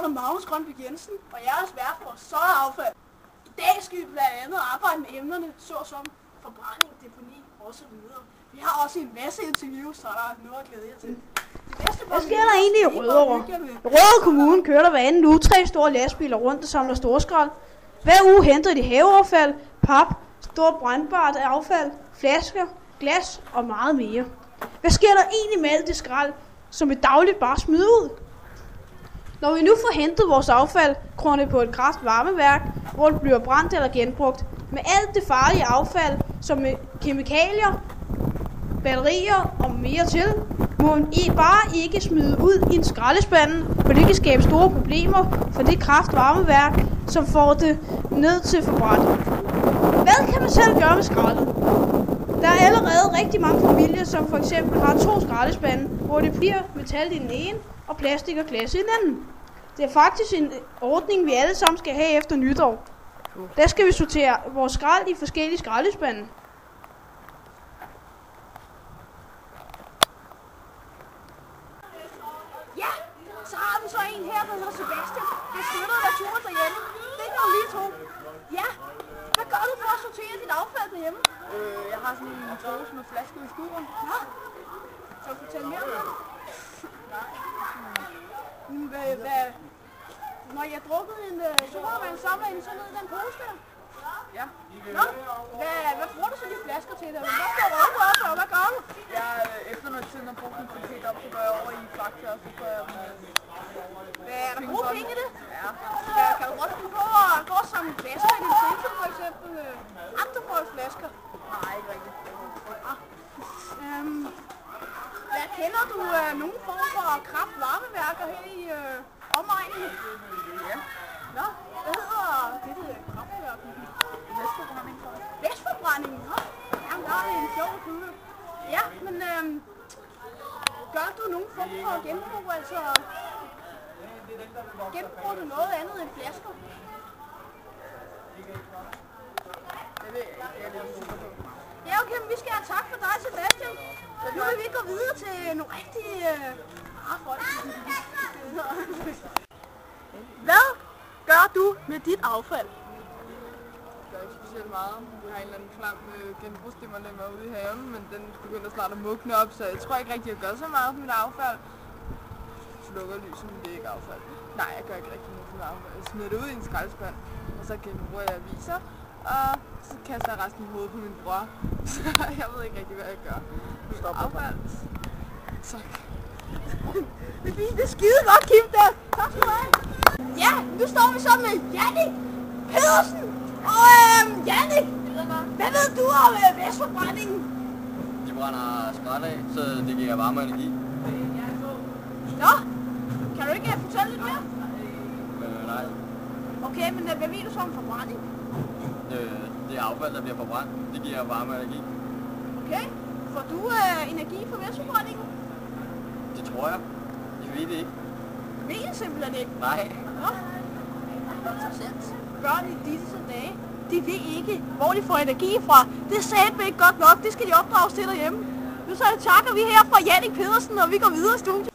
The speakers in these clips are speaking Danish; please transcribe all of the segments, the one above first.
navn er Magnus Grønbæk Jensen, og jeg er vært for affald. I dag skal vi blandt andet arbejde med emnerne, såsom forbrænding, deponi osv. Vi har også en masse interviews, så der er noget at glæde jer til. Hvad sker der egentlig i Rødovre? I Rødovre Kommune kører der hver anden uge 3 store lastbiler rundt og samler storskrald. Hver uge henter de haveaffald, pap, stort brændbart affald, flasker, glas og meget mere. Hvad sker der egentlig med alt det skrald, som vi dagligt bare smider ud? Når vi nu får hentet vores affald, kommer det på et kraftvarmeværk, hvor det bliver brændt eller genbrugt. Med alt det farlige affald, som kemikalier, batterier og mere til, må man bare ikke smide ud i en skraldespanden, for det kan skabe store problemer for det kraftvarmeværk, som får det ned til forbrænding. Hvad kan man selv gøre med skraldet? Der er allerede rigtig mange familier, som for eksempel har 2 skraldespande, hvor det bliver metal i den ene og plastik og glas i den anden. Det er faktisk en ordning, vi alle sammen skal have efter nytår. Der skal vi sortere vores skrald i forskellige skraldespande. Ja, så har vi så en her, der hedder Sebastian. Det støtter naturen derhjemme. Det kan du lige tro. Ja, hvad gør du for at sortere dit affald derhjemme? Jeg har sådan en pose med flasker i skulderen. Ja, så fortæl mere om det. Når jeg har drukket en sodavand, samler I den så ned i den pose der? Ja. Nå, hvad bruger du så de flasker til? Hvad skal du røde op, og hvad gør du? Efter noget tid, når brugt en kvalitet op, så går jeg over i Fakta, og så går jeg Er der gode penge i det? Ja. Kan du godt finde på at gå og samle flasker i din tænke, for eksempel? Andre folks flasker? Nej, ikke rigtigt. Hvad kender du nogen form for kraftvarmeværker her i omegnen? Ja. Nå, hvad hedder det kraftværk? Vestforbrænding. Vestforbrænding? Nå, jamen der er en sjov kugle. Ja, men gør du nogen form for genbrug, altså genbruger du noget andet end flasker? Det ved jeg ikke, det er lidt sikker på. Ja, okay, men vi skal have tak for dig, Sebastian. Så nu vil vi gå videre til nogle rigtige folk. Hvad gør du med dit affald? Det gør ikke specielt meget. Vi har en eller anden klam genbrugsstimmerlemmer ude i haven, men den begynder snart at mugne op, så jeg tror ikke rigtig, at jeg gør så meget med mit affald. Slukker lyset, men det er ikke affald. Nej, jeg gør ikke rigtig noget med mit affald. Jeg smider det ud i en skraldespand, og så genbruger jeg aviser, og så kaster jeg resten i hovedet på min bror. Så jeg ved ikke rigtig, hvad jeg gør. Stop affald. Tak. Det er fint, det er skide godt, Kim, der. Tak skal du have. Ja, nu står vi så med Jannik Pedersen. Og Jannik, hvad ved du om Vestforbrændingen? De brænder skrald af, så det giver varme og energi. Nå, kan du ikke fortælle lidt mere? Nej. Okay, men hvad ved du så om forbrænding? Det er affald, der bliver forbrændt. Det giver varme og energi. Okay, får du energi fra Vestforbrændingen? Det tror jeg. Jeg ved det ikke. Ved jeg simpelthen ikke. Nej. Nå, interessant. Børn i disse dage, de ved ikke, hvor de får energi fra. Det er satme ikke godt nok. Det skal de opdrages til derhjemme. Nu så takker vi her fra Jannik Pedersen, og vi går videre i studiet.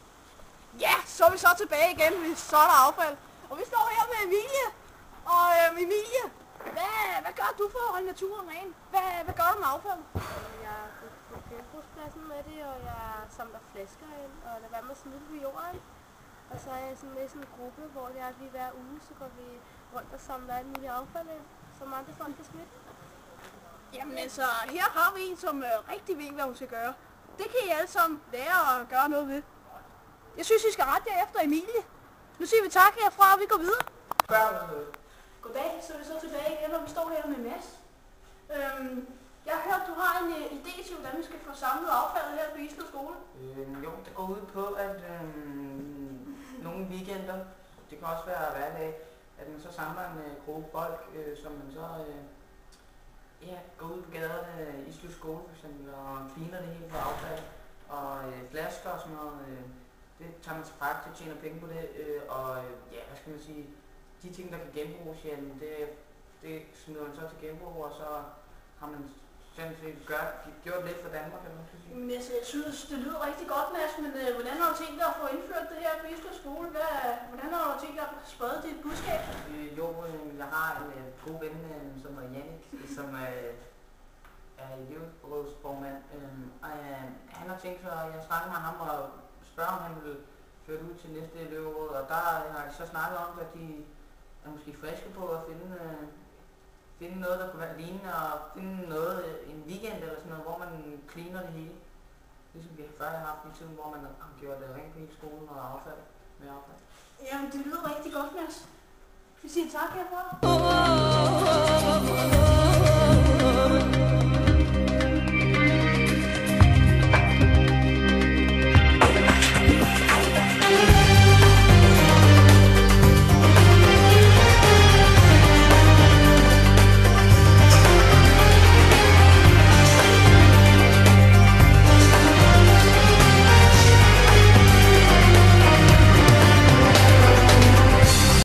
Ja, så er vi så tilbage igen med så er der affald. Og vi står her med Emilie. Og Emilie, hvad gør du for at holde naturen ren? Hvad gør du med affald? Jeg går på genbrugspladsen med det, og jeg samler flasker ind, og lader være med at smide det på jorden. Og så er jeg sådan med i sådan en gruppe, hvor det er, at vi hver uge, så går vi rundt og samler alt muligt affald ind, som andre folk kan smide. Jamen altså, her har vi en, som rigtig ved, hvad hun skal gøre. Det kan I alle sammen lære at gøre noget ved. Jeg synes, I skal rette jer efter Emilie. Nu siger vi tak herfra, og vi går videre. Goddag, så er vi så tilbage igen, og vi står her med Mads. Jeg har hørt, du har en idé til, hvordan vi skal få samlet affaldet her på Island skole. Jo, det går ud på, at nogle weekender, det kan også være hverdag, at man så samler en gruppe folk, som man så går ud på gaderne i Island skole for eksempel, og cleaner det hele for affald, og flasker og sådan noget. Det tager man til praktik, tjener penge på det, hvad skal man sige, de ting, der kan genbruges, det smider man så til genbrug, og så har man gjort lidt for Danmark, kan man sige. Men jeg synes, det lyder rigtig godt, Mads, men hvordan har du tænkt dig at få indført det her på Islev skole? Hvordan har du tænkt dig at sprede dit budskab? Jeg har en god ven, som er Jannik, som er elevrådsformand. Og han har tænkt sig, at jeg snakker med ham og spørger, om han vil føre ud til næste elevråd. Og der har de så snakket om, at de er måske friske på at finde noget, der kunne være lignende, og finde noget, en weekend eller sådan noget, hvor man cleaner det hele. Ligesom vi før har haft i tiden, hvor man har gjort det rent på hele skolen og affald med affald. Jamen, det lyder rigtig godt, Mads. Vi siger tak herfra.